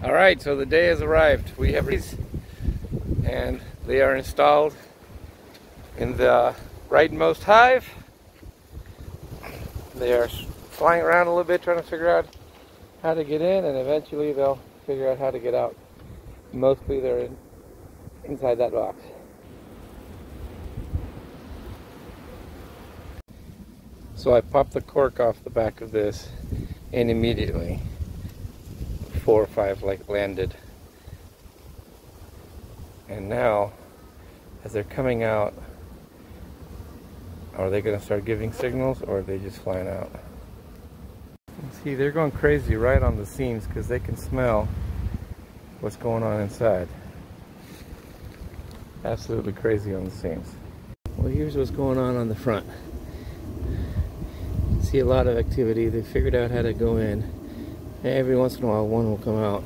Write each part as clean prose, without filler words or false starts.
Alright, so the day has arrived. We have these, and they are installed in the rightmost hive. They are flying around a little bit trying to figure out how to get in, and eventually they'll figure out how to get out. Mostly they're inside that box. So I popped the cork off the back of this, and immediately 4 or 5 landed. And now, as they're coming out, are they going to start giving signals, or are they just flying out? See, they're going crazy right on the seams because they can smell what's going on inside. Absolutely crazy on the seams. Well, here's what's going on the front. See a lot of activity. They figured out how to go in. Every once in a while one will come out.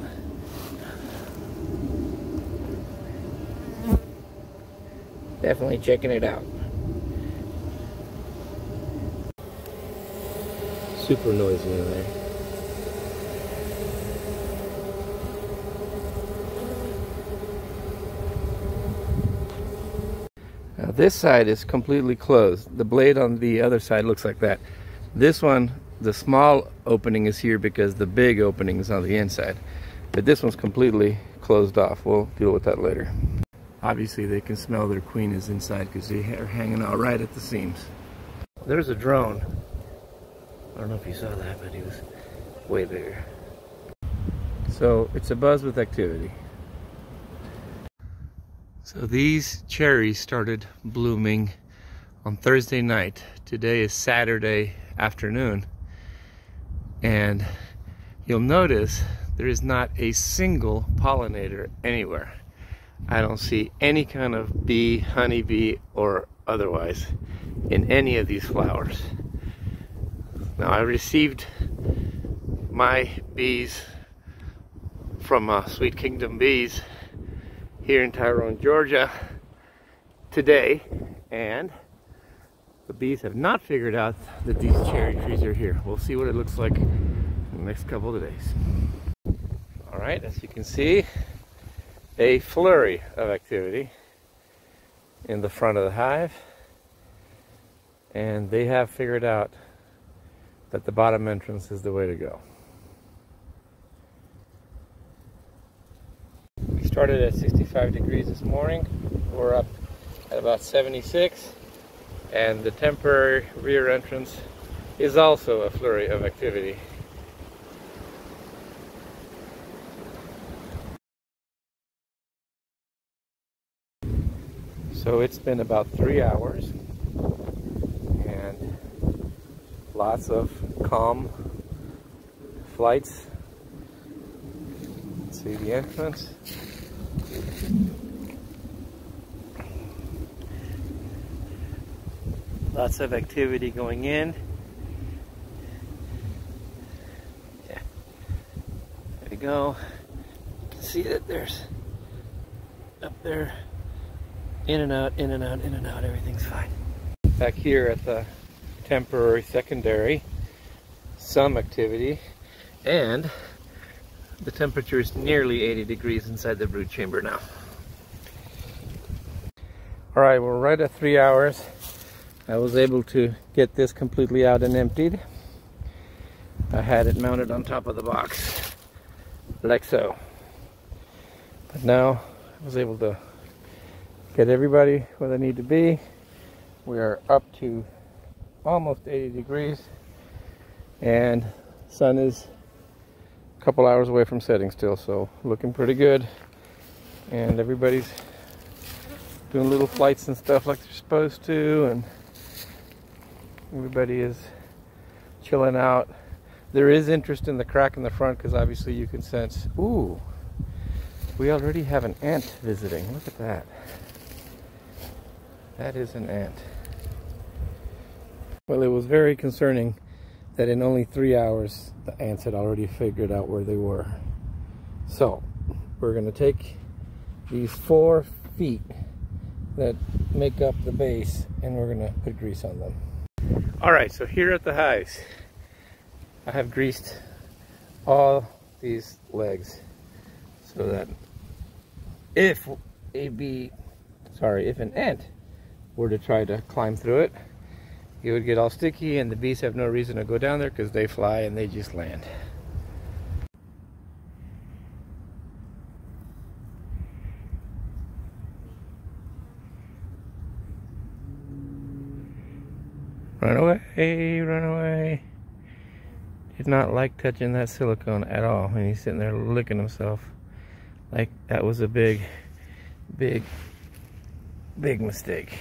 Definitely checking it out. Super noisy in there. Now this side is completely closed. The blade on the other side looks like that. This one, the small opening is here because the big opening is on the inside. But this one's completely closed off. We'll deal with that later. Obviously they can smell their queen is inside because they are hanging out right at the seams. There's a drone. I don't know if you saw that, but he was way bigger. So it's a buzz with activity. So these cherries started blooming on Thursday night. Today is Saturday afternoon. And you'll notice there is not a single pollinator anywhere. I don't see any kind of bee, honeybee, or otherwise in any of these flowers. Now, I received my bees from Sweet Kingdom Bees here in Tyrone, Georgia today, and the bees have not figured out that these cherry trees are here. We'll see what it looks like in the next couple of days. Alright, as you can see, a flurry of activity in the front of the hive, and they have figured out that the bottom entrance is the way to go. We started at 65 degrees this morning. We're up at about 76, and the temporary rear entrance is also a flurry of activity. So it's been about 3 hours, and lots of calm flights. Let's see the entrance. Lots of activity going in. Yeah. There we go. You can see that there's up there. In and out, in and out, in and out, everything's fine. Back here at the temporary secondary, some activity, and the temperature is nearly 80 degrees inside the brood chamber now. Alright, we're right at 3 hours. I was able to get this completely out and emptied. I had it mounted on top of the box, like so. But now I was able to get everybody where they need to be. We are up to almost 80 degrees, and sun is a couple hours away from setting still, so looking pretty good. And everybody's doing little flights and stuff like they're supposed to, and everybody is chilling out. There is interest in the crack in the front because obviously you can sense, ooh, we already have an ant visiting. Look at that. That is an ant. Well, it was very concerning that in only 3 hours the ants had already figured out where they were. So we're going to take these 4 feet that make up the base, and we're going to put grease on them. Alright, so here at the hives, I have greased all these legs. so that if an ant were to try to climb through it, it would get all sticky, and the bees have no reason to go down there because they fly and they just land. Run away, run away. Did not like touching that silicone at all, and he's sitting there licking himself like that was a big mistake.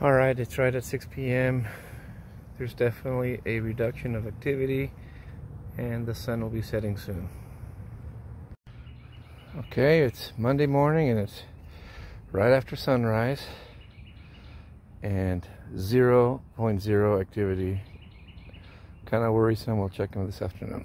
Alright, it's right at 6 p.m. There's definitely a reduction of activity, and the sun will be setting soon. Okay, it's Monday morning and it's right after sunrise, and 0.0 activity. Kind of worrisome. We'll check in this afternoon.